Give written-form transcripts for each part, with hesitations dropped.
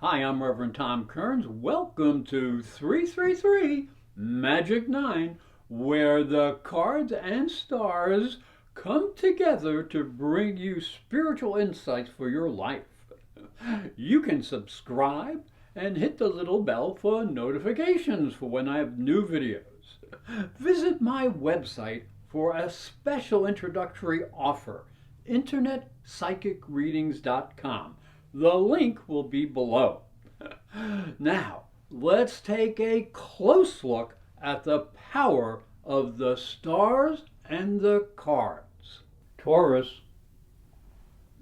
Hi, I'm Reverend Tom Kearns. Welcome to 333 Magic 9, where the cards and stars come together to bring you spiritual insights for your life. You can subscribe and hit the little bell for notifications for when I have new videos. Visit my website for a special introductory offer, internetpsychicreadings.com. The link will be below. Now, let's take a close look at the power of the stars and the cards. Taurus,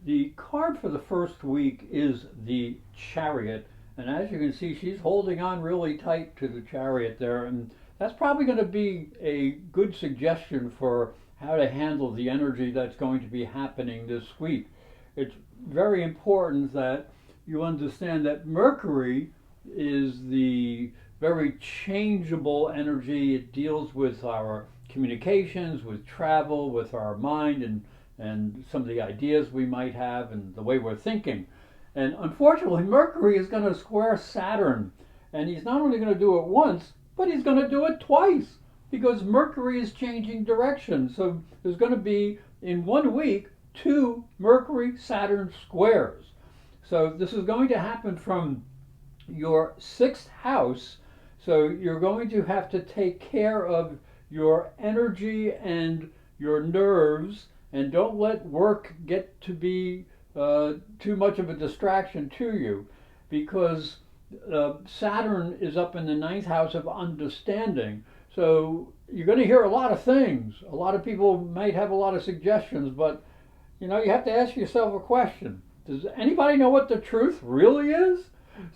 the card for the first week is the Chariot, and as you can see, she's holding on really tight to the Chariot there, and that's probably going to be a good suggestion for how to handle the energy that's going to be happening this week. It's very important that you understand that Mercury is the very changeable energy. It deals with our communications, with travel, with our mind, and some of the ideas we might have and the way we're thinking. And unfortunately, Mercury is going to square Saturn. And he's not only going to do it once, but he's going to do it twice because Mercury is changing direction. So there's going to be, in 1 week, 2 Mercury-Saturn squares. So this is going to happen from your 6th house. So you're going to have to take care of your energy and your nerves, and don't let work get to be too much of a distraction to you, because Saturn is up in the 9th house of understanding. So you're going to hear a lot of things. A lot of people might have a lot of suggestions, but you have to ask yourself a question. Does anybody know what the truth really is?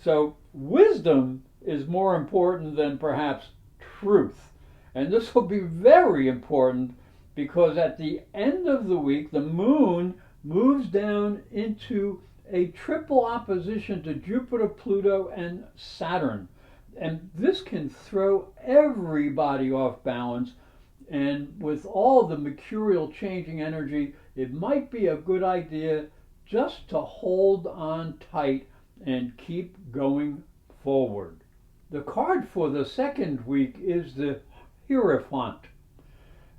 So wisdom is more important than perhaps truth. And this will be very important because at the end of the week, the moon moves down into a triple opposition to Jupiter, Pluto, and Saturn. And this can throw everybody off balance. And with all the mercurial changing energy, it might be a good idea just to hold on tight and keep going forward. The card for the second week is the Hierophant,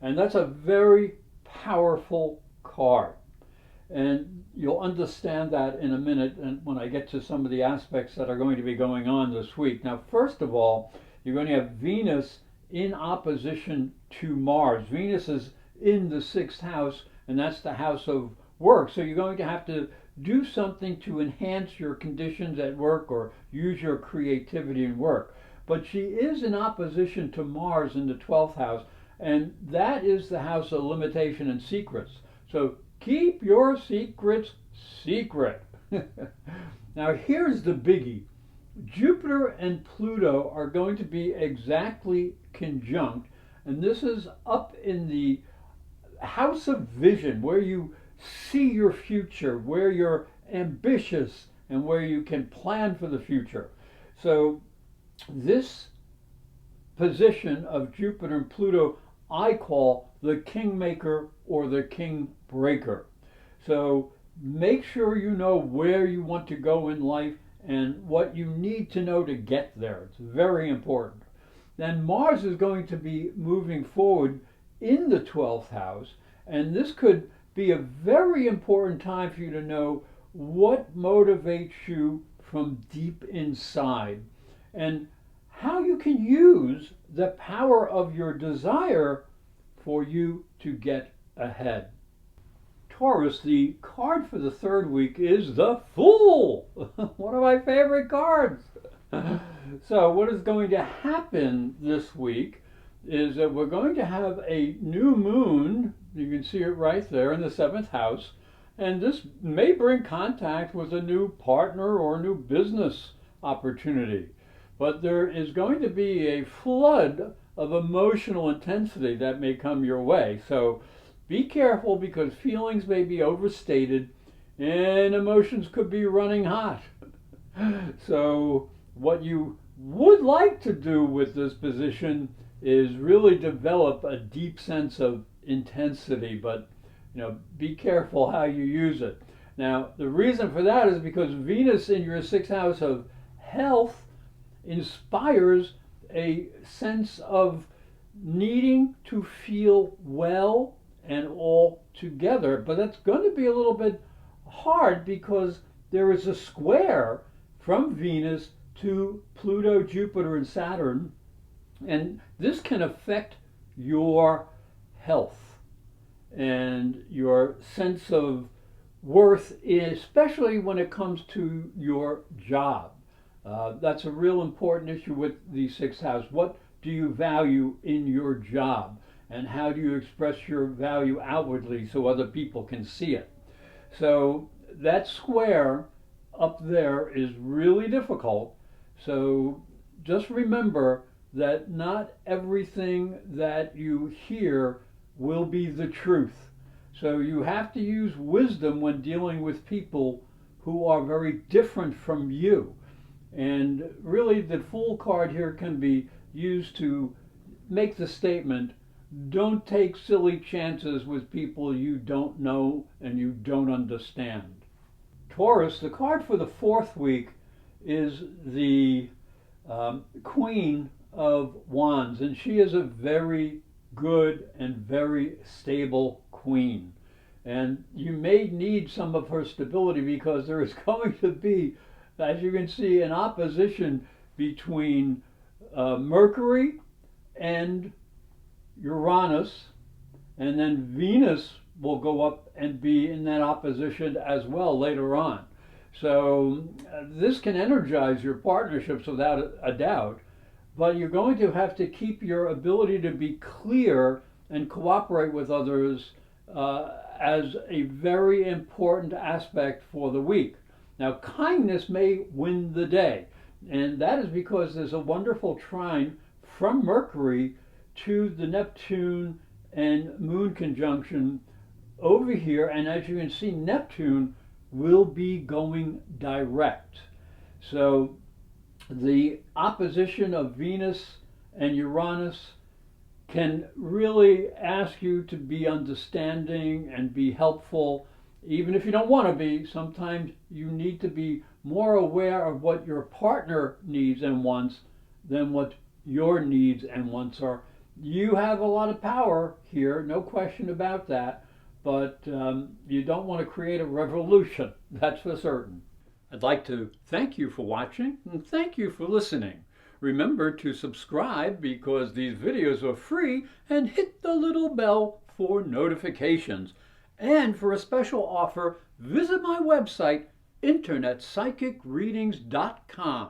and that's a very powerful card. And you'll understand that in a minute and when I get to some of the aspects that are going to be going on this week. Now, first of all, you're going to have Venus in opposition to Mars. Venus is in the 6th house, and that's the house of work. So you're going to have to do something to enhance your conditions at work or use your creativity in work. But she is in opposition to Mars in the 12th house, and that is the house of limitation and secrets. So keep your secrets secret. Now here's the biggie. Jupiter and Pluto are going to be exactly conjunct, and this is up in the house of vision, where you see your future, where you're ambitious, and where you can plan for the future. So this position of Jupiter and Pluto I call the kingmaker or the king breaker. So make sure you know where you want to go in life and what you need to know to get there. It's very important. Then Mars is going to be moving forward in the 12th house, and this could be a very important time for you to know what motivates you from deep inside and how you can use the power of your desire for you to get ahead. Taurus, the card for the third week is the Fool, one of my favorite cards. So what is going to happen this week is that we're going to have a new moon. You can see it right there in the 7th house, and this may bring contact with a new partner or a new business opportunity. But there is going to be a flood of emotional intensity that may come your way. So be careful, because feelings may be overstated and emotions could be running hot. So what you would like to do with this position is really develop a deep sense of intensity, but be careful how you use it. Now, the reason for that is because Venus in your 6th house of health inspires a sense of needing to feel well and all together. But that's going to be a little bit hard because there is a square from Venus to Pluto, Jupiter, and Saturn, and this can affect your health and your sense of worth, especially when it comes to your job. That's a real important issue with the sixth house. What do you value in your job? And how do you express your value outwardly so other people can see it? So that square up there is really difficult. So just remember that not everything that you hear will be the truth. So you have to use wisdom when dealing with people who are very different from you. And really the Fool card here can be used to make the statement, don't take silly chances with people you don't know and you don't understand. Taurus, the card for the fourth week is the Queen of Wands, and she is a very good and very stable queen. And you may need some of her stability because there is going to be, as you can see, an opposition between Mercury and Uranus, and then Venus will go up and be in that opposition as well later on. So this can energize your partnerships without a doubt, but you're going to have to keep your ability to be clear and cooperate with others as a very important aspect for the week. Now, kindness may win the day, and that is because there's a wonderful trine from Mercury to the Neptune and Moon conjunction over here, and as you can see, Neptune will be going direct. So the opposition of Venus and Uranus can really ask you to be understanding and be helpful, even if you don't want to be. Sometimes you need to be more aware of what your partner needs and wants than what your needs and wants are. You have a lot of power here, no question about that, but you don't want to create a revolution, that's for certain. I'd like to thank you for watching and thank you for listening. Remember to subscribe because these videos are free, and hit the little bell for notifications. And for a special offer, visit my website, internetpsychicreadings.com.